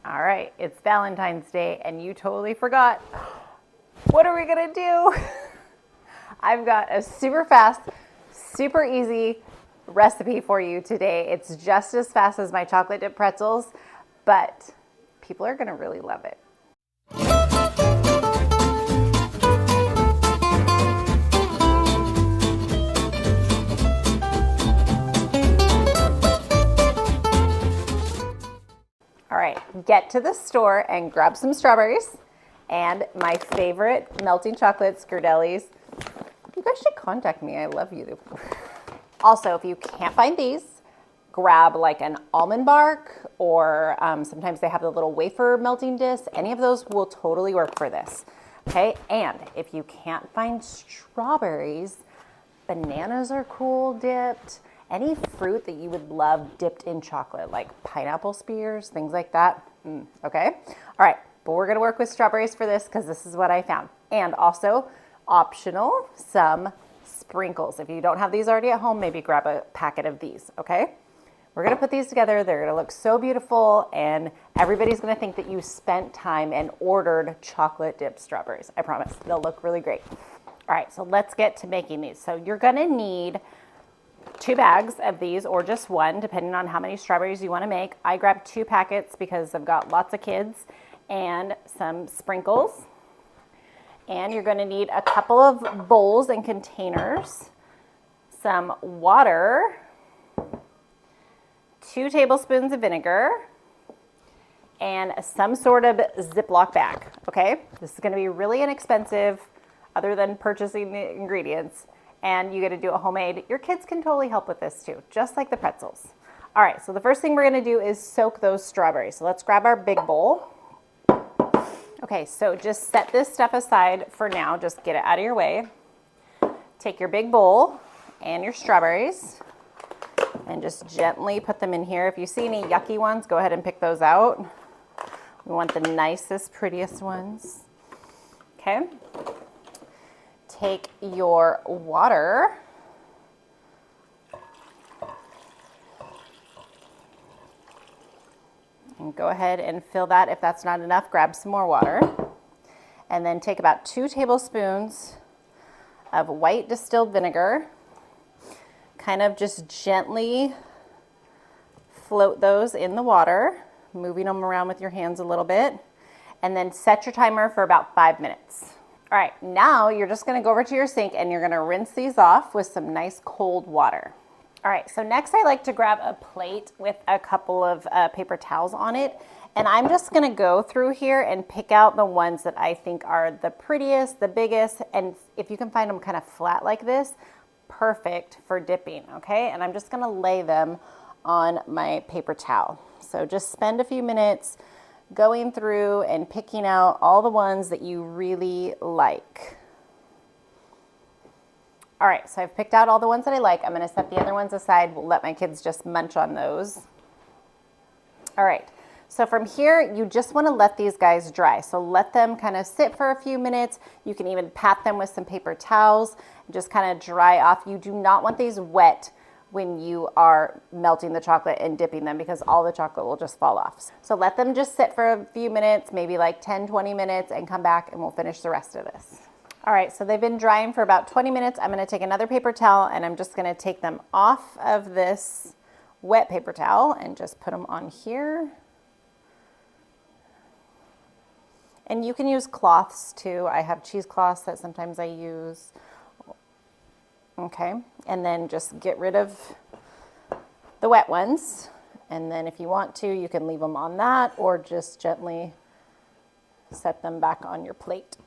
All right, it's Valentine's Day and you totally forgot. What are we gonna do? I've got a super fast, super easy recipe for you today. It's just as fast as my chocolate dip pretzels, but people are gonna really love it. All right, get to the store and grab some strawberries and my favorite melting chocolates, Ghirardelli's. You guys should contact me. I love you. Also, if you can't find these, grab like an almond bark or sometimes they have the little wafer melting disc. Any of those will totally work for this. Okay, and if you can't find strawberries, bananas are cool dipped. Any fruit that you would love dipped in chocolate, like pineapple spears, things like that. Okay? All right, but we're gonna work with strawberries for this because this is what I found. And also, optional, some sprinkles. If you don't have these already at home, maybe grab a packet of these, okay? We're gonna put these together. They're gonna look so beautiful and everybody's gonna think that you spent time and ordered chocolate dipped strawberries. I promise, they'll look really great. All right, so let's get to making these. So you're gonna need 2 bags of these or just one, depending on how many strawberries you want to make. I grabbed 2 packets because I've got lots of kids, and some sprinkles. And you're going to need a couple of bowls and containers, some water, 2 tablespoons of vinegar, and some sort of Ziploc bag, okay? This is going to be really inexpensive other than purchasing the ingredients. And you get to do it homemade. Your kids can totally help with this too, just like the pretzels. All right, so the first thing we're gonna do is soak those strawberries. So let's grab our big bowl. Okay, so just set this stuff aside for now. Just get it out of your way. Take your big bowl and your strawberries and just gently put them in here. If you see any yucky ones, go ahead and pick those out. We want the nicest, prettiest ones. Okay. Take your water and go ahead and fill that. If that's not enough, grab some more water. And then take about 2 tablespoons of white distilled vinegar. Kind of just gently float those in the water, moving them around with your hands a little bit. And then set your timer for about 5 minutes. All right, now you're just gonna go over to your sink and you're gonna rinse these off with some nice cold water. All right, so next I like to grab a plate with a couple of paper towels on it. And I'm just gonna go through here and pick out the ones that I think are the prettiest, the biggest, and if you can find them kind of flat like this, perfect for dipping, okay? And I'm just gonna lay them on my paper towel. So just spend a few minutes going through and picking out all the ones that you really like. All right, so I've picked out all the ones that I like. I'm gonna set the other ones aside. We'll let my kids just munch on those. All right, so from here, you just wanna let these guys dry. So let them kind of sit for a few minutes. You can even pat them with some paper towels and just kind of dry off. You do not want these wet when you are melting the chocolate and dipping them because all the chocolate will just fall off. So let them just sit for a few minutes, maybe like 10, 20 minutes, and come back and we'll finish the rest of this. All right, so they've been drying for about 20 minutes. I'm gonna take another paper towel and I'm just gonna take them off of this wet paper towel and just put them on here. And you can use cloths too. I have cheesecloths that sometimes I use. Okay, and then just get rid of the wet ones. And then if you want to, you can leave them on that or just gently set them back on your plate.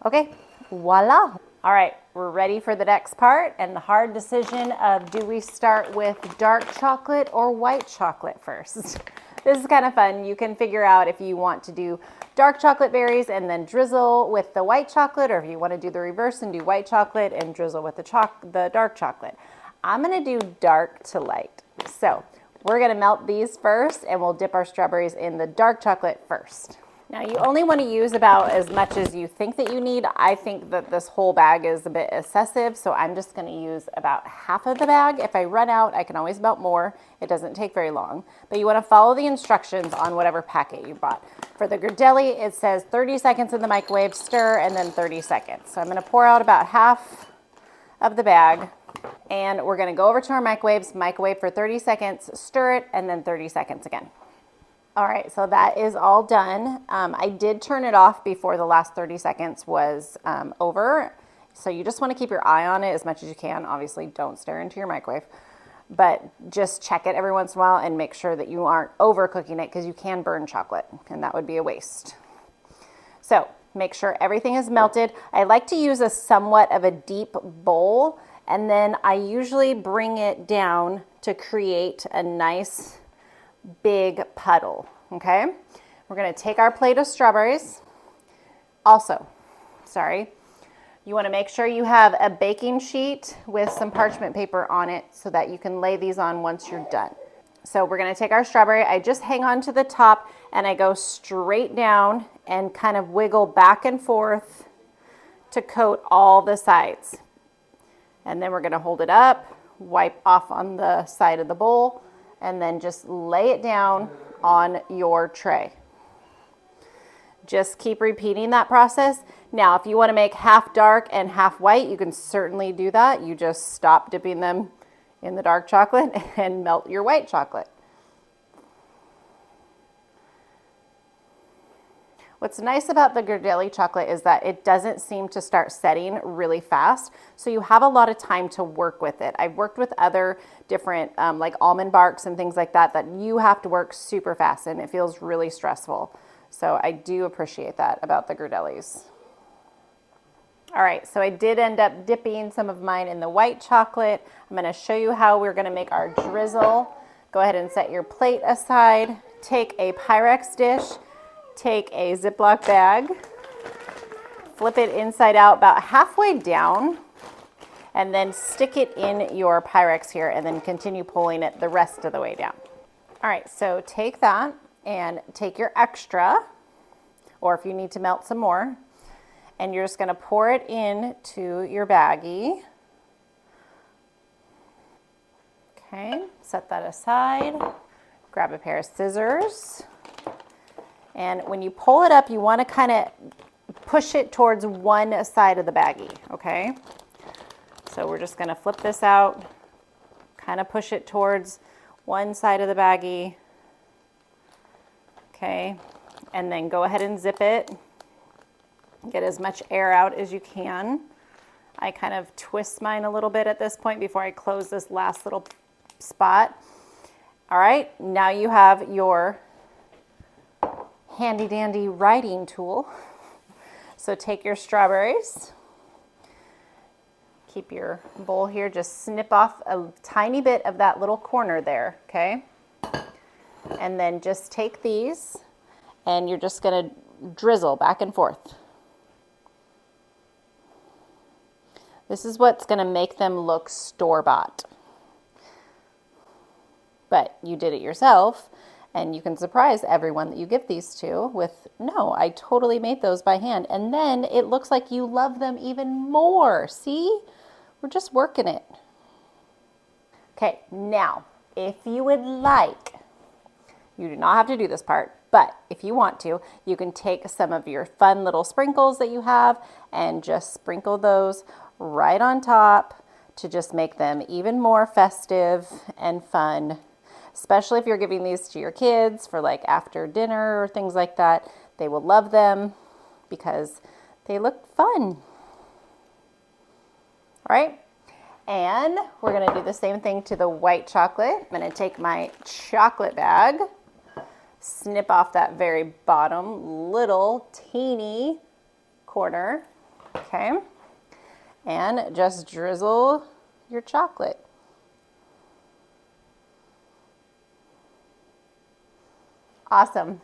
Okay, voila. All right, we're ready for the next part and the hard decision of do we start with dark chocolate or white chocolate first? This is kind of fun. You can figure out if you want to do dark chocolate berries and then drizzle with the white chocolate, or if you want to do the reverse and do white chocolate and drizzle with the dark chocolate. I'm going to do dark to light. So we're going to melt these first and we'll dip our strawberries in the dark chocolate first. Now you only want to use about as much as you think that you need. I think that this whole bag is a bit excessive, so I'm just going to use about half of the bag. If I run out, I can always melt more. It doesn't take very long, but you want to follow the instructions on whatever packet you bought. For the Ghirardelli, it says 30 seconds in the microwave, stir, and then 30 seconds. So I'm going to pour out about half of the bag, and we're going to go over to our microwave for 30 seconds, stir it, and then 30 seconds again. All right, so that is all done. I did turn it off before the last 30 seconds was over. So you just want to keep your eye on it as much as you can. Obviously, don't stare into your microwave, but just check it every once in a while and make sure that you aren't overcooking it because you can burn chocolate and that would be a waste. So make sure everything is melted. I like to use a somewhat of a deep bowl, and then I usually bring it down to create a nice big puddle, okay? We're gonna take our plate of strawberries. Also, you wanna make sure you have a baking sheet with some parchment paper on it so that you can lay these on once you're done. So we're gonna take our strawberry. I just hang on to the top and I go straight down and kind of wiggle back and forth to coat all the sides. And then we're gonna hold it up, wipe off on the side of the bowl, and then just lay it down on your tray. Just keep repeating that process. Now, if you want to make half dark and half white, you can certainly do that. You just stop dipping them in the dark chocolate and melt your white chocolate. What's nice about the Ghirardelli chocolate is that it doesn't seem to start setting really fast, so you have a lot of time to work with it. I've worked with other different like almond barks and things like that you have to work super fast and it feels really stressful. So I do appreciate that about the Ghirardellis. All right, so I did end up dipping some of mine in the white chocolate. I'm gonna show you how we're gonna make our drizzle. Go ahead and set your plate aside. Take a Pyrex dish. Take a Ziploc bag, flip it inside out about halfway down, and then stick it in your Pyrex here and then continue pulling it the rest of the way down. All right, so take that and take your extra, or if you need to melt some more, and you're just gonna pour it into your baggie. Okay, set that aside. Grab a pair of scissors. And when you pull it up, you want to kind of push it towards one side of the baggie, okay? So we're just going to flip this out, kind of push it towards one side of the baggie, okay? And then go ahead and zip it. Get as much air out as you can. I kind of twist mine a little bit at this point before I close this last little spot. All right, now you have your handy dandy writing tool. So take your strawberries, keep your bowl here, just snip off a tiny bit of that little corner there, okay? And then just take these and you're just gonna drizzle back and forth. This is what's gonna make them look store-bought. But you did it yourself. And you can surprise everyone that you give these to with, no, I totally made those by hand. And then it looks like you love them even more. See? We're just working it. Okay, now, if you would like, you do not have to do this part, but if you want to, you can take some of your fun little sprinkles that you have and just sprinkle those right on top to just make them even more festive and fun. Especially if you're giving these to your kids for like after dinner or things like that. They will love them because they look fun. All right, and we're gonna do the same thing to the white chocolate. I'm gonna take my chocolate bag, snip off that very bottom little teeny corner, okay? And just drizzle your chocolate. Awesome.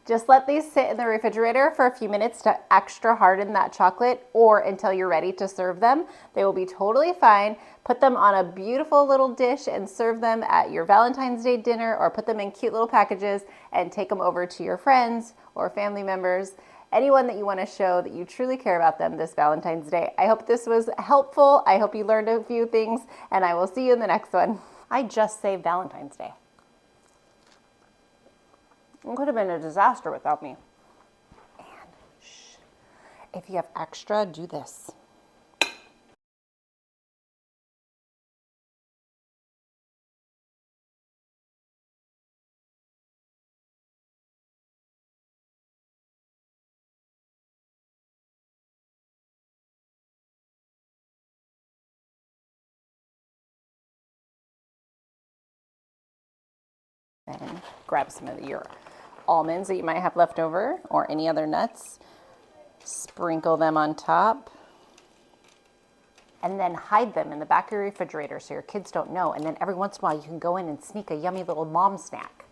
Just let these sit in the refrigerator for a few minutes to extra harden that chocolate or until you're ready to serve them. They will be totally fine. Put them on a beautiful little dish and serve them at your Valentine's Day dinner, or put them in cute little packages and take them over to your friends or family members, anyone that you want to show that you truly care about them this Valentine's Day. I hope this was helpful. I hope you learned a few things, and I will see you in the next one. I just saved Valentine's Day. It could have been a disaster without me. And shh, if you have extra, do this. And grab some of your almonds that you might have left over, or any other nuts. Sprinkle them on top. And then hide them in the back of your refrigerator so your kids don't know. And then every once in a while you can go in and sneak a yummy little mom snack.